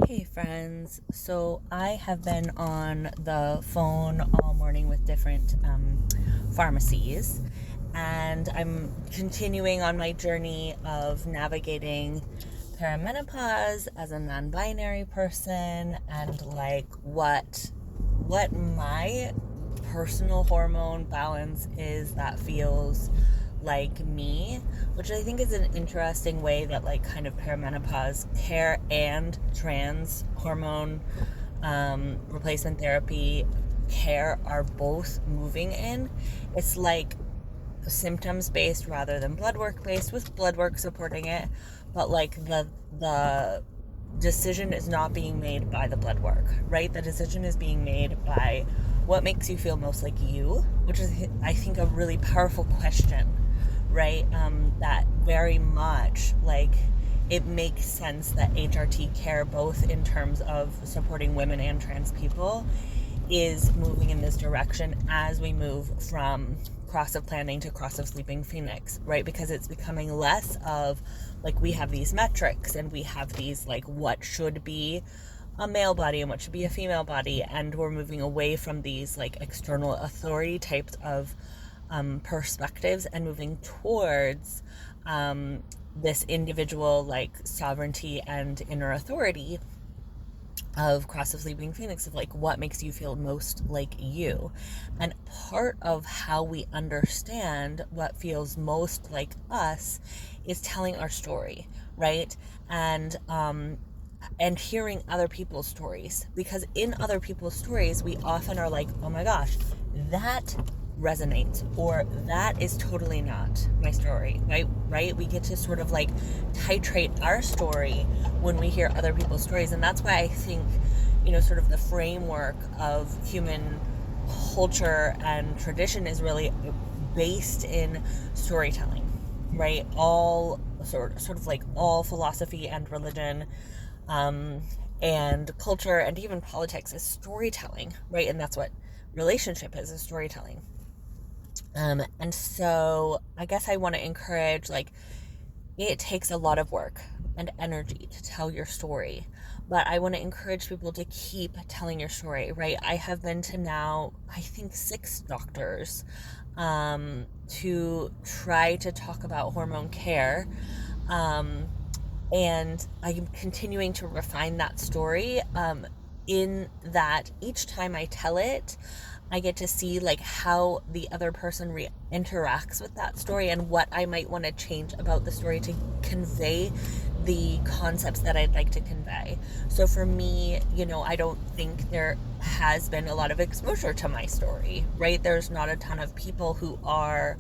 Hey friends, so I have been on the phone all morning with different pharmacies, and I'm continuing on my journey of navigating perimenopause as a non-binary person, and like what my personal hormone balance is that feels like me, which I think is an interesting way that like kind of perimenopause care and trans hormone replacement therapy care are both moving in. It's like symptoms based rather than blood work based, with blood work supporting it, but like the decision is not being made by the blood work, right? The decision is being made by what makes you feel most like you, which is, I think, a really powerful question, right? That very much like it makes sense that HRT care, both in terms of supporting women and trans people, is moving in this direction as we move from Cross of Planning to Cross of Sleeping Phoenix, right? Because it's becoming less of like we have these metrics and we have these like what should be a male body and what should be a female body, and we're moving away from these like external authority types of perspectives and moving towards this individual like sovereignty and inner authority of Cross of Sleeping Phoenix, of like what makes you feel most like you. And part of how we understand what feels most like us is telling our story, right? And hearing other people's stories, because in other people's stories we often are like, oh my gosh, that resonates, or that is totally not my story, right? We get to sort of like titrate our story when we hear other people's stories. And that's why I think, sort of the framework of human culture and tradition is really based in storytelling, right? All sort of like all philosophy and religion, and culture and even politics is storytelling, right? And that's what relationship is storytelling. And so I guess I want to encourage, like, it takes a lot of work and energy to tell your story, but I want to encourage people to keep telling your story, right? I have been to now, I think, 6 doctors to try to talk about hormone care. And I'm continuing to refine that story, in that each time I tell it, I get to see like how the other person interacts with that story and what I might want to change about the story to convey the concepts that I'd like to convey. So for me, I don't think there has been a lot of exposure to my story, right? There's not a ton of people who are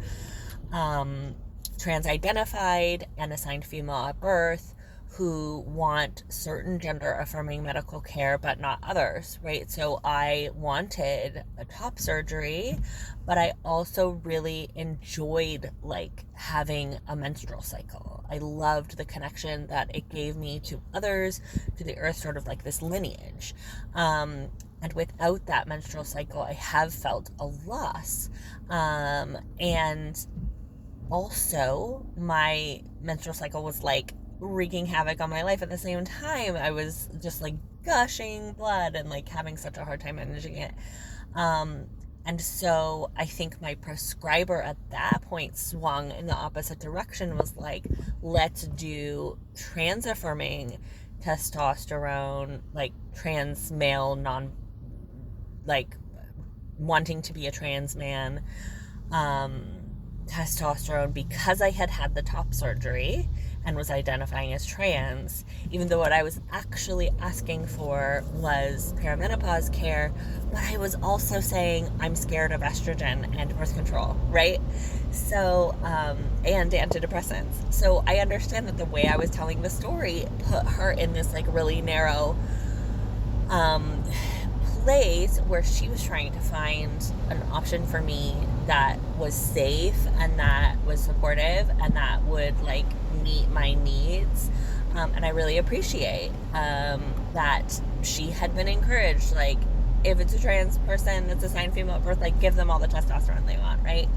trans identified and assigned female at birth who want certain gender affirming medical care but not others, right? So I wanted a top surgery, but I also really enjoyed like having a menstrual cycle. I loved the connection that it gave me to others, to the earth, sort of like this lineage. And without that menstrual cycle, I have felt a loss. And also my menstrual cycle was like wreaking havoc on my life at the same time. I was just like gushing blood and like having such a hard time managing it. And so I think my prescriber at that point swung in the opposite direction, was like, let's do trans affirming testosterone, like trans male, non, like wanting to be a trans man, testosterone, because I had the top surgery and was identifying as trans, even though what I was actually asking for was perimenopause care. But I was also saying I'm scared of estrogen and birth control, right? So, and antidepressants. So I understand that the way I was telling the story put her in this like really narrow place where she was trying to find an option for me that was safe and that was supportive and that would like meet my needs. And I really appreciate that she had been encouraged, like, if it's a trans person that's assigned female at birth, like, give them all the testosterone they want, right?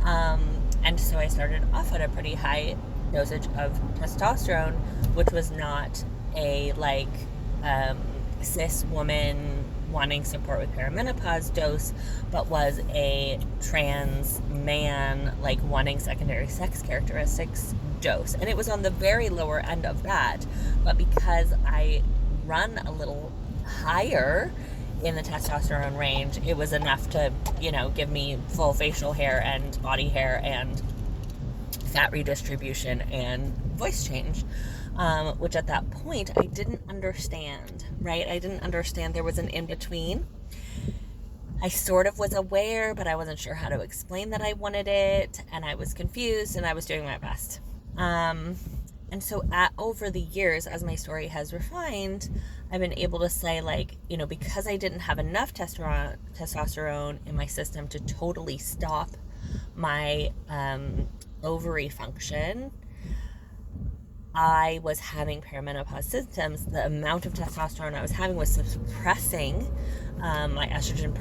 And so I started off at a pretty high dosage of testosterone, which was not a like cis woman wanting support with perimenopause dose, but was a trans man like wanting secondary sex characteristics dose. And it was on the very lower end of that, but because I run a little higher in the testosterone range, it was enough to, give me full facial hair and body hair and fat redistribution and voice change, which at that point I didn't understand, right? I didn't understand there was an in-between. I sort of was aware, but I wasn't sure how to explain that I wanted it, and I was confused, and I was doing my best. And so over the years, as my story has refined, I've been able to say, like, because I didn't have enough testosterone in my system to totally stop my ovary function, I was having perimenopause symptoms. The amount of testosterone I was having was suppressing my estrogen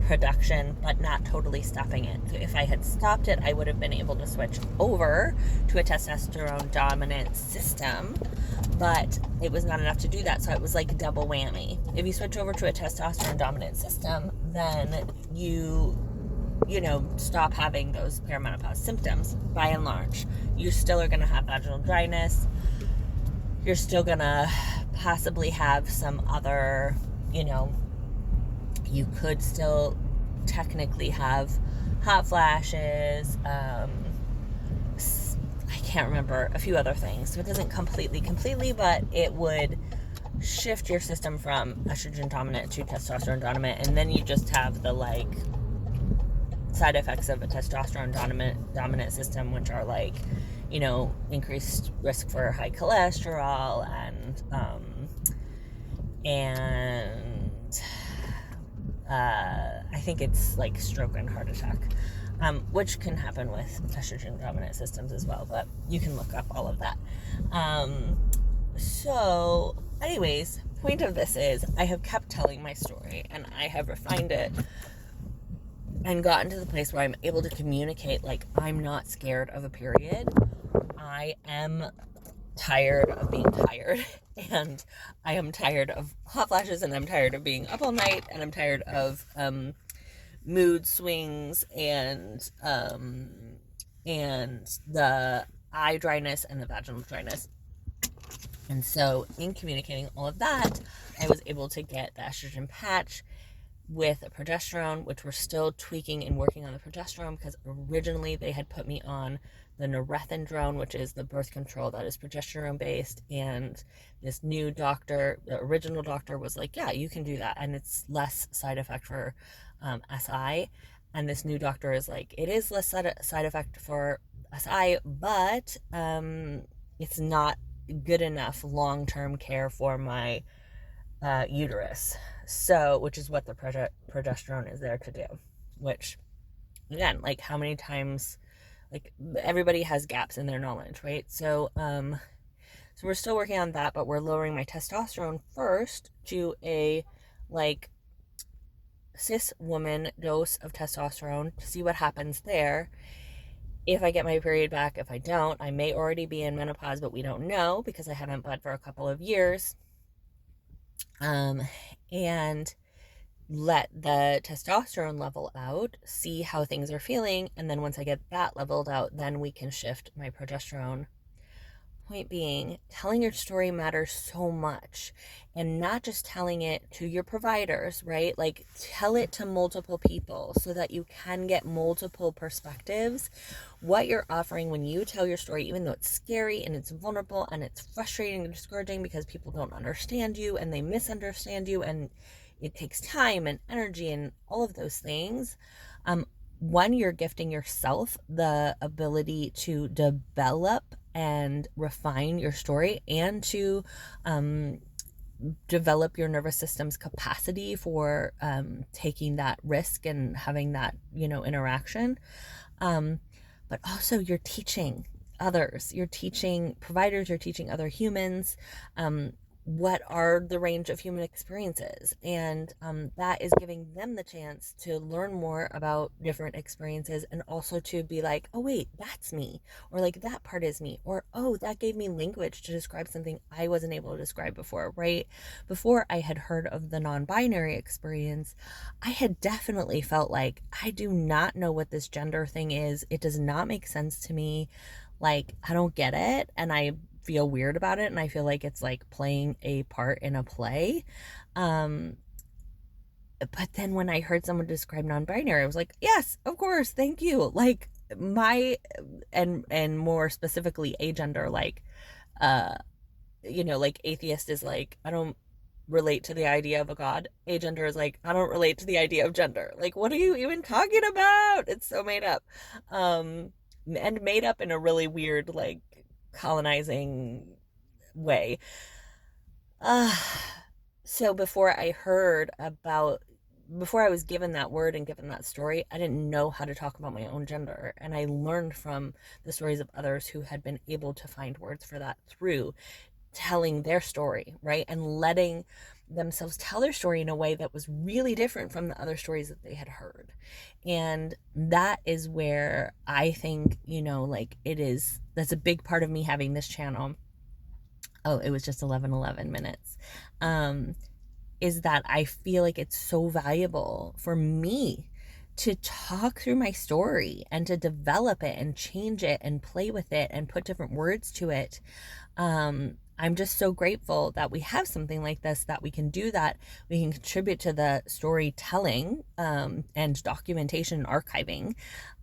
production, but not totally stopping it. So if I had stopped it, I would have been able to switch over to a testosterone dominant system, but it was not enough to do that. So it was like double whammy. If you switch over to a testosterone dominant system, then you stop having those perimenopause symptoms by and large. You still are going to have vaginal dryness. You're still going to possibly have some other, you could still technically have hot flashes. I can't remember a few other things. So it doesn't completely, but it would shift your system from estrogen dominant to testosterone dominant. And then you just have the side effects of a testosterone dominant system, which are increased risk for high cholesterol and I think it's like stroke and heart attack, which can happen with estrogen dominant systems as well, but you can look up all of that. So anyways, point of this is I have kept telling my story, and I have refined it and gotten to the place where I'm able to communicate, I'm not scared of a period. I am tired of being tired, and I am tired of hot flashes, and I'm tired of being up all night, and I'm tired of mood swings and the eye dryness and the vaginal dryness. And so in communicating all of that, I was able to get the estrogen patch with a progesterone, which we're still tweaking and working on the progesterone, because originally they had put me on the norethindrone, which is the birth control that is progesterone based, and this new doctor, the original doctor, was like, yeah, you can do that, and it's less side effect for SI. And this new doctor is like, it is less side effect for SI, but it's not good enough long-term care for my uterus. So, which is what the progesterone is there to do, which, again, how many times, everybody has gaps in their knowledge, right? So we're still working on that, but we're lowering my testosterone first to a cis woman dose of testosterone to see what happens there. If I get my period back, if I don't, I may already be in menopause, but we don't know because I haven't bled for a couple of years. And let the testosterone level out, see how things are feeling, and then once I get that leveled out, then we can shift my progesterone. Point being, telling your story matters so much, and not just telling it to your providers, right? Tell it to multiple people so that you can get multiple perspectives. What you're offering when you tell your story, even though it's scary and it's vulnerable and it's frustrating and discouraging because people don't understand you and they misunderstand you, and it takes time and energy and all of those things. One, you're gifting yourself the ability to develop and refine your story, and to develop your nervous system's capacity for taking that risk and having that, interaction. But also you're teaching others, you're teaching providers, you're teaching other humans what are the range of human experiences, and that is giving them the chance to learn more about different experiences, and also to be like, oh wait, that's me, or like that part is me, or oh, that gave me language to describe something I wasn't able to describe before, right? Before I had heard of the non-binary experience, I had definitely felt like, I do not know what this gender thing is, it does not make sense to me, like I don't get it, and I feel weird about it, and I feel like it's like playing a part in a play. Um, but then when I heard someone describe non-binary, I was like, yes, of course, thank you. Like my and more specifically agender, like like atheist is like, I don't relate to the idea of a god. Agender is like, I don't relate to the idea of gender. Like, what are you even talking about? It's so made up. And made up in a really weird, like, colonizing way. Uh, so before I was given that word and given that story, I didn't know how to talk about my own gender. And I learned from the stories of others who had been able to find words for that through telling their story, right? And letting themselves tell their story in a way that was really different from the other stories that they had heard. And that is where I think, that's a big part of me having this channel. Oh, it was just 11 minutes. Is that I feel like it's so valuable for me to talk through my story and to develop it and change it and play with it and put different words to it. I'm just so grateful that we have something like this, that we can do that. We can contribute to the storytelling and documentation and archiving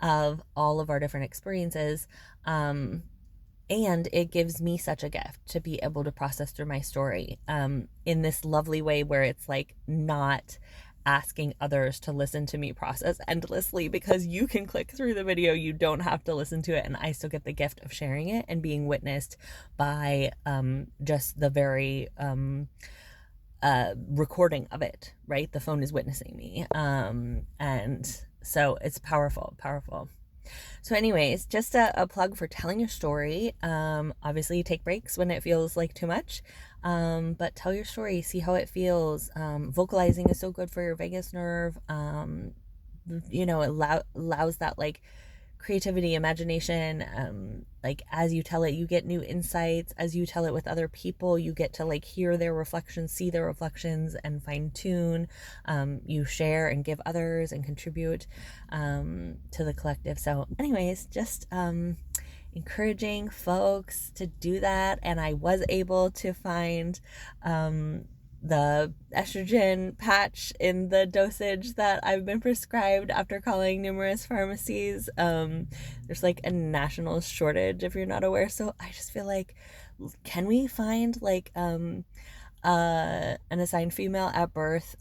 of all of our different experiences. And it gives me such a gift to be able to process through my story in this lovely way where it's like not asking others to listen to me process endlessly, because you can click through the video, you don't have to listen to it, and I still get the gift of sharing it and being witnessed by just the very recording of it, right? The phone is witnessing me, and so it's powerful. So anyways, just a plug for telling your story. Obviously take breaks when it feels like too much, but tell your story, see how it feels. Vocalizing is so good for your vagus nerve. It allows that like creativity, imagination. Like as you tell it, you get new insights. As you tell it with other people, you get to like hear their reflections, see their reflections, and fine tune. You share and give others and contribute to the collective. So anyways, just encouraging folks to do that. And I was able to find the estrogen patch in the dosage that I've been prescribed after calling numerous pharmacies. There's like a national shortage, if you're not aware. So I just feel like, can we find like an assigned female at birth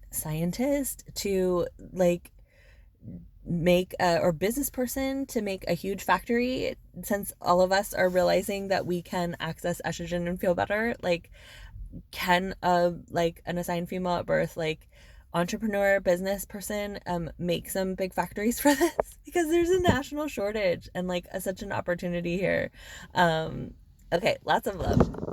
scientist to like make or business person to make a huge factory, since all of us are realizing that we can access estrogen and feel better? Like, can an assigned female at birth, like entrepreneur business person, make some big factories for this? Because there's a national shortage and like such an opportunity here. Okay, lots of love.